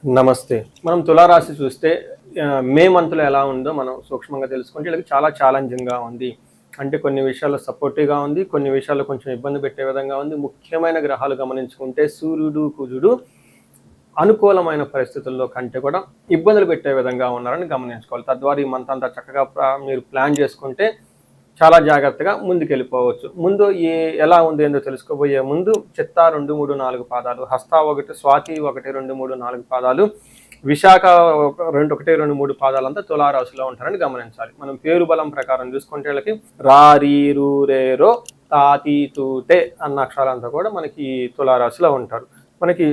నమస్తే. మనం తులారాశి చూస్తే మే మంత్‌లో ఎలా ఉందో మనం సూక్ష్మంగా తెలుసుకుంటే వీళ్ళకి చాలా ఛాలెంజింగ్‌గా ఉంది. అంటే కొన్ని విషయాల్లో సపోర్టివ్‌గా ఉంది. కొన్ని విషయాల్లో కొంచెం ఇబ్బంది పెట్టే విధంగా ఉంది. ముఖ్యమైన గ్రహాలు గమనించుకుంటే సూర్యుడు, కుజుడు అనుకూలమైన పరిస్థితుల్లో కంటే కూడా ఇబ్బందులు పెట్టే విధంగా ఉన్నారని గమనించుకోవాలి. తద్వారా ఈ మంత్ అంతా చక్కగా మీరు ప్లాన్ చేసుకుంటే చాలా జాగ్రత్తగా ముందుకెళ్ళిపోవచ్చు. ముందు ఎలా ఉంది ఏందో తెలుసుకోబోయే ముందు చిత్తా 2, 3, 4 పాదాలు, హస్త 1, స్వాతి 1, 2, 3, 4 పాదాలు, విశాఖ 1, 2, 3 పాదాలంతా తులారాశిలో ఉంటారని గమనించాలి. మనం పేరు బలం ప్రకారం చూసుకుంటే వీళ్ళకి రా, రీ, రు, రే, రో, తా, తీ, తూ, తే అన్న అక్షరాలంతా కూడా మనకి తులారాశిలో ఉంటారు. మనకి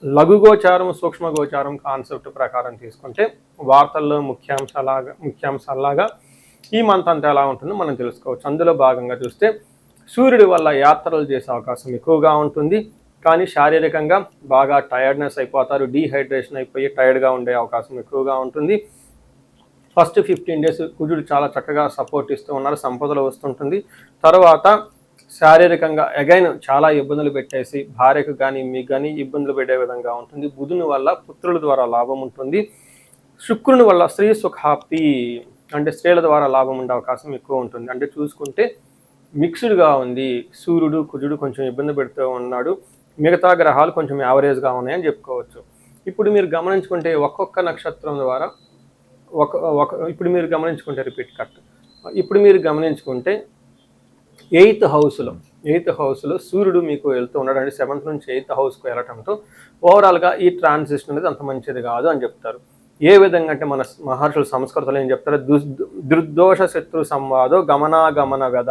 లఘు గోచారం, సూక్ష్మ గోచారం కాన్సెప్ట్ ప్రకారం తీసుకుంటే వార్తల్లో ముఖ్యాంశాలాగా ఈ మంత్ అంతా ఎలా ఉంటుందో మనం తెలుసుకోవచ్చు. అందులో భాగంగా చూస్తే సూర్యుడి వల్ల యాత్రలు చేసే అవకాశం ఎక్కువగా ఉంటుంది. కానీ శారీరకంగా బాగా టైర్డ్నెస్ అయిపోతారు, డీహైడ్రేషన్ అయిపోయి టైర్డ్గా ఉండే అవకాశం ఎక్కువగా ఉంటుంది. ఫస్ట్ 15 days కుజుడు చాలా చక్కగా సపోర్ట్ ఇస్తూ ఉన్నారు, సంపదలు వస్తుంటుంది. తర్వాత శారీరకంగా అగైన్ చాలా ఇబ్బందులు పెట్టేసి భార్యకు కానీ మీకు కానీ ఇబ్బందులు పెట్టే విధంగా ఉంటుంది. బుధుని వల్ల పుత్రుల ద్వారా లాభం ఉంటుంది. శుక్రుని వల్ల స్త్రీ సుఖాప్తి అంటే స్త్రీల ద్వారా లాభం ఉండే అవకాశం ఎక్కువ ఉంటుంది. అంటే చూసుకుంటే మిక్స్డ్గా ఉంది. సూర్యుడు, కుజుడు కొంచెం ఇబ్బంది పెడుతూ ఉన్నాడు. మిగతా గ్రహాలు కొంచెం యావరేజ్గా ఉన్నాయని చెప్పుకోవచ్చు. ఇప్పుడు మీరు గమనించుకుంటే ఒక్కొక్క నక్షత్రం ద్వారా ఇప్పుడు మీరు గమనించుకుంటే 8th హౌస్లో సూర్యుడు మీకు వెళ్తూ ఉన్నాడు. అంటే 7th నుంచి 8th హౌస్కు వెళ్ళటంతో ఓవరాల్గా ఈ ట్రాన్సిషన్ అనేది అంత మంచిది కాదు అని చెప్తారు. ఏ విధంగా అంటే మన మహర్షులు సంస్కృతంలో ఏం చెప్తారు, దుర్దోష శత్రు సంవాదో గమనాగమన వ్యధ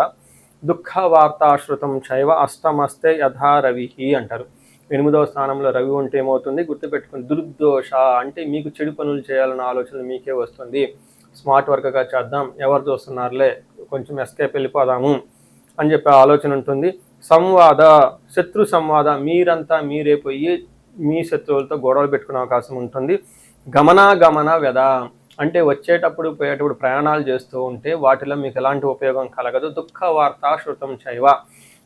దుఃఖ వార్తాశ్రుతం చైవ అష్టమస్తే యథా రవిహి అంటారు. 8వ స్థానంలో రవి ఉంటే ఏమవుతుంది గుర్తుపెట్టుకుని, దుర్దోష అంటే మీకు చెడు పనులు చేయాలన్న ఆలోచన మీకే వస్తుంది. స్మార్ట్ వర్క్గా చేద్దాం, ఎవరు చూస్తున్నారులే కొంచెం ఎస్కేప్ వెళ్ళిపోదాము అని చెప్పే ఆలోచన ఉంటుంది. సంవాద శత్రు సంవాద మీరంతా మీరే పోయి మీ శత్రువులతో గొడవలు పెట్టుకునే అవకాశం ఉంటుంది. గమనాగమన వ్యధ అంటే వచ్చేటప్పుడు పోయేటప్పుడు ప్రయాణాలు చేస్తూ ఉంటే వాటిలో మీకు ఎలాంటి ఉపయోగం కలగదు. దుఃఖ వార్త శృతం చైవ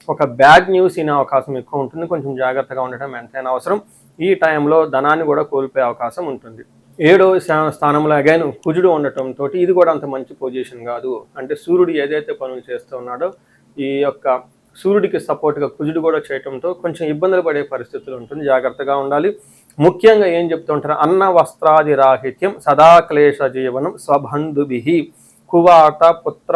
ఒక బ్యాడ్ న్యూస్ వినే అవకాశం ఎక్కువ ఉంటుంది. కొంచెం జాగ్రత్తగా ఉండటం ఎంతైనా అవసరం. ఈ టైంలో ధనాన్ని కూడా కోల్పోయే అవకాశం ఉంటుంది. 7వ స్థానంలో అగైన్ కుజుడు ఉండటంతో ఇది కూడా అంత మంచి పొజిషన్ కాదు. అంటే సూర్యుడు ఏదైతే పనులు చేస్తూ ఉన్నాడో ఈ యొక్క సూర్యుడికి సపోర్ట్గా కుజుడు కూడా చేయటంతో కొంచెం ఇబ్బందులు పడే పరిస్థితులు ఉంటుంది. జాగ్రత్తగా ఉండాలి. ముఖ్యంగా ఏం చెప్తూ ఉంటారు, అన్న వస్త్రాది రాహిత్యం సదా క్లేశ జీవనం స్వబంధుభి కువాత పుత్ర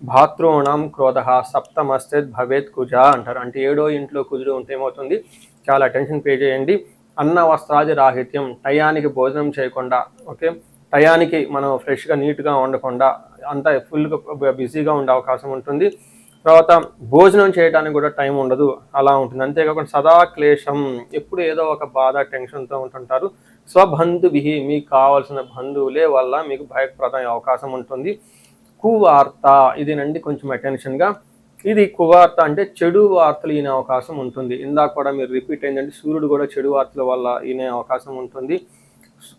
భాతృణం క్రోధ సప్తమస్తే భవేత్ కుజ అంటారు. అంటే 7వ ఇంట్లో కుజుడు ఉంటే ఏమవుతుంది, చాలా అటెన్షన్ పే చేయండి. అన్న వస్త్రాది రాహిత్యం టయానికి భోజనం చేయకుండా, ఓకే, టయానికి మనం ఫ్రెష్గా నీట్గా ఉండకుండా అంతా ఫుల్గా బిజీగా ఉండే అవకాశం ఉంటుంది. తర్వాత భోజనం చేయడానికి కూడా టైం ఉండదు, అలా ఉంటుంది. అంతేకాకుండా సదా క్లేశం ఎప్పుడు ఏదో ఒక బాధ టెన్షన్తో ఉంటుంటారు. స్వబంధుభి మీకు కావాల్సిన బంధువులే వల్ల మీకు భయప్రదమైన అవకాశం ఉంటుంది. కువార్త ఇదేనండి కొంచెం అటెన్షన్గా. ఇది కువార్త అంటే చెడు వార్తలు వినే అవకాశం ఉంటుంది. ఇందాక కూడా మీరు రిపీట్ అయిందంటే సూర్యుడు కూడా చెడు వార్తల వల్ల వినే అవకాశం ఉంటుంది.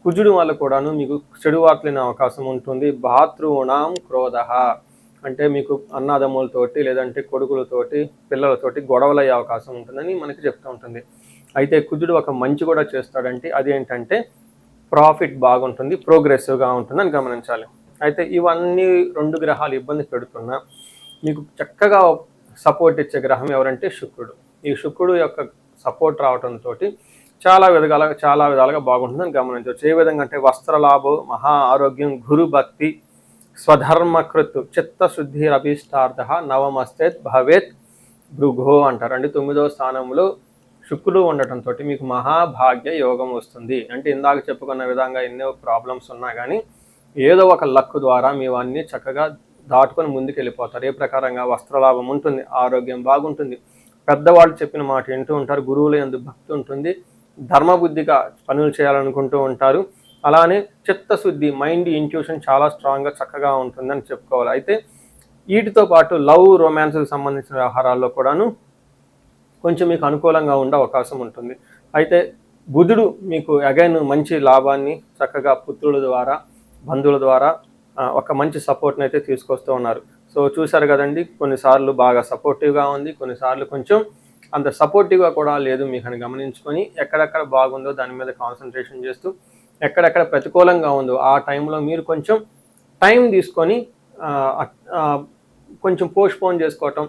కుజుడు వల్ల కూడాను మీకు చెడు వార్తలు వినే అవకాశం ఉంటుంది. భాతృణాం క్రోధ అంటే మీకు అన్నదమ్ములతోటి లేదంటే కొడుకులతోటి పిల్లలతోటి గొడవలు అయ్యే అవకాశం ఉంటుందని మనకి చెప్తూ ఉంటుంది. అయితే కుజుడు ఒక మంచి కూడా చేస్తాడంటే అదేంటంటే ప్రాఫిట్ బాగుంటుంది, ప్రోగ్రెసివ్గా ఉంటుందని గమనించాలి. అయితే ఇవన్నీ 2 గ్రహాలు ఇబ్బంది పెడుతున్నా మీకు చక్కగా సపోర్ట్ ఇచ్చే గ్రహం ఎవరంటే శుక్రుడు. ఈ శుక్రుడు యొక్క సపోర్ట్ రావడంతో చాలా విధాలుగా బాగుంటుందని గమనించవచ్చు. ఏ విధంగా అంటే వస్త్రలాభం, మహా ఆరోగ్యం, గురు భక్తి, స్వధర్మకృత్ చిత్తశుద్ధి అభీష్టార్థ నవమస్తే భవేత్ భృగో అంటారు. అంటే 9వ స్థానంలో శుక్రుడు ఉండటంతో మీకు మహాభాగ్య యోగం వస్తుంది. అంటే ఇందాక చెప్పుకున్న విధంగా ఎన్నో ప్రాబ్లమ్స్ ఉన్నా కానీ ఏదో ఒక లక్ ద్వారా మీవన్నీ చక్కగా దాటుకొని ముందుకు వెళ్ళిపోతారు. ఏ ప్రకారంగా వస్త్రలాభం ఉంటుంది, ఆరోగ్యం బాగుంటుంది, పెద్దవాళ్ళు చెప్పిన మాట వింటూ ఉంటారు, గురువుల యందు భక్తి ఉంటుంది, ధర్మబుద్ధిగా పనులు చేయాలనుకుంటూ ఉంటారు. అలానే చిత్తశుద్ధి మైండ్ ఇంట్యూషన్ చాలా స్ట్రాంగ్గా చక్కగా ఉంటుందని చెప్పుకోవాలి. అయితే వీటితో పాటు లవ్ రొమాన్స్కి సంబంధించిన వ్యవహారాల్లో కూడాను కొంచెం మీకు అనుకూలంగా ఉండే అవకాశం ఉంటుంది. అయితే బుధుడు మీకు అగైన్ మంచి లాభాన్ని చక్కగా పుత్రుల ద్వారా బంధువుల ద్వారా ఒక మంచి సపోర్ట్ని అయితే తీసుకొస్తూ ఉన్నారు. సో చూశారు కదండి, కొన్నిసార్లు బాగా సపోర్టివ్గా ఉంది, కొన్నిసార్లు కొంచెం అంత సపోర్టివ్గా కూడా లేదు మీకు అని గమనించుకొని ఎక్కడెక్కడ బాగుందో దాని మీద కాన్సన్ట్రేషన్ చేస్తూ ఎక్కడెక్కడ ప్రతికూలంగా ఉందో ఆ టైంలో మీరు కొంచెం టైం తీసుకొని కొంచెం పోస్ట్పోన్ చేసుకోవటం,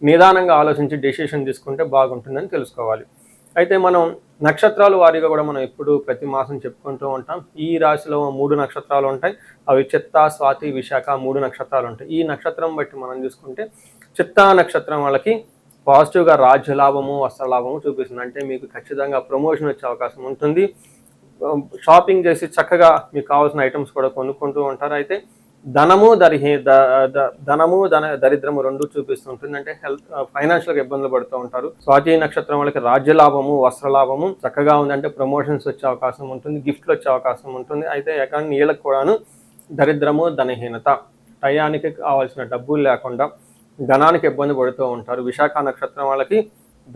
నిదానంగా ఆలోచించి డెసిషన్ తీసుకుంటే బాగుంటుందని తెలుసుకోవాలి. అయితే మనం నక్షత్రాల వారీగా కూడా మనం ఎప్పుడు ప్రతి మాసం చెప్పుకుంటూ ఉంటాం. ఈ రాశిలో 3 నక్షత్రాలు ఉంటాయి. అవి చిత్తా, స్వాతి, విశాఖ 3 నక్షత్రాలు ఉంటాయి. ఈ నక్షత్రం బట్టి మనం చూసుకుంటే చిత్తా నక్షత్రం వాళ్ళకి పాజిటివ్గా రాజ్య లాభము, వస్త్ర లాభము చూపిస్తుంది. అంటే మీకు ఖచ్చితంగా ప్రమోషన్ వచ్చే అవకాశం ఉంటుంది. షాపింగ్ చేసి చక్కగా మీకు కావాల్సిన ఐటమ్స్ కూడా కొనుక్కుంటూ ఉంటారు. అయితే ధనము దరిద్రము రెండు చూపిస్తుంటుంది. అంటే హెల్త్ ఫైనాన్షియల్గా ఇబ్బందులు పడుతూ ఉంటారు. స్వాతి నక్షత్రం వాళ్ళకి రాజ్య లాభము, వస్త్ర లాభము చక్కగా ఉందంటే ప్రమోషన్స్ వచ్చే అవకాశం ఉంటుంది, గిఫ్ట్లు వచ్చే అవకాశం ఉంటుంది. అయితే కానీ వీళ్ళకి కూడాను దరిద్రము, ధనహీనత, టయానికి కావాల్సిన డబ్బులు లేకుండా ధనానికి ఇబ్బంది పడుతూ ఉంటారు. విశాఖ నక్షత్రం వాళ్ళకి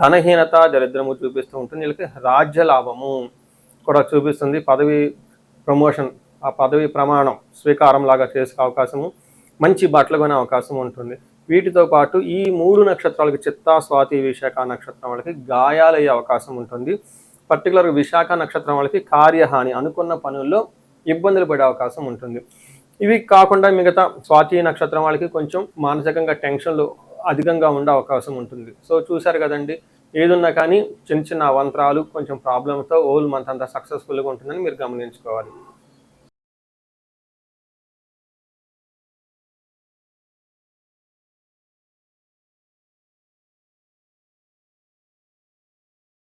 ధనహీనత, దరిద్రము చూపిస్తూ ఉంటుంది. వీళ్ళకి రాజ్య లాభము కూడా చూపిస్తుంది. పదవి ప్రమోషన్, ఆ పదవి ప్రమాణం స్వీకారం లాగా చేసే అవకాశము, మంచి బట్టలు కొనే అవకాశం ఉంటుంది. వీటితో పాటు ఈ 3 నక్షత్రాలకి చిత్తా, స్వాతి, విశాఖ నక్షత్రం వాళ్ళకి గాయాలయ్యే అవకాశం ఉంటుంది. పర్టికులర్గా విశాఖ నక్షత్రం వాళ్ళకి కార్యహాని, అనుకున్న పనుల్లో ఇబ్బందులు పడే అవకాశం ఉంటుంది. ఇవి కాకుండా మిగతా స్వాతి నక్షత్రం వాళ్ళకి కొంచెం మానసికంగా టెన్షన్లు అధికంగా ఉండే అవకాశం ఉంటుంది. సో చూశారు కదండి, ఏదున్నా కానీ చిన్న చిన్న అవంతరాలు కొంచెం ప్రాబ్లంతో ఓల్ మంత్ అంతా సక్సెస్ఫుల్గా ఉంటుందని మీరు గమనించుకోవాలి.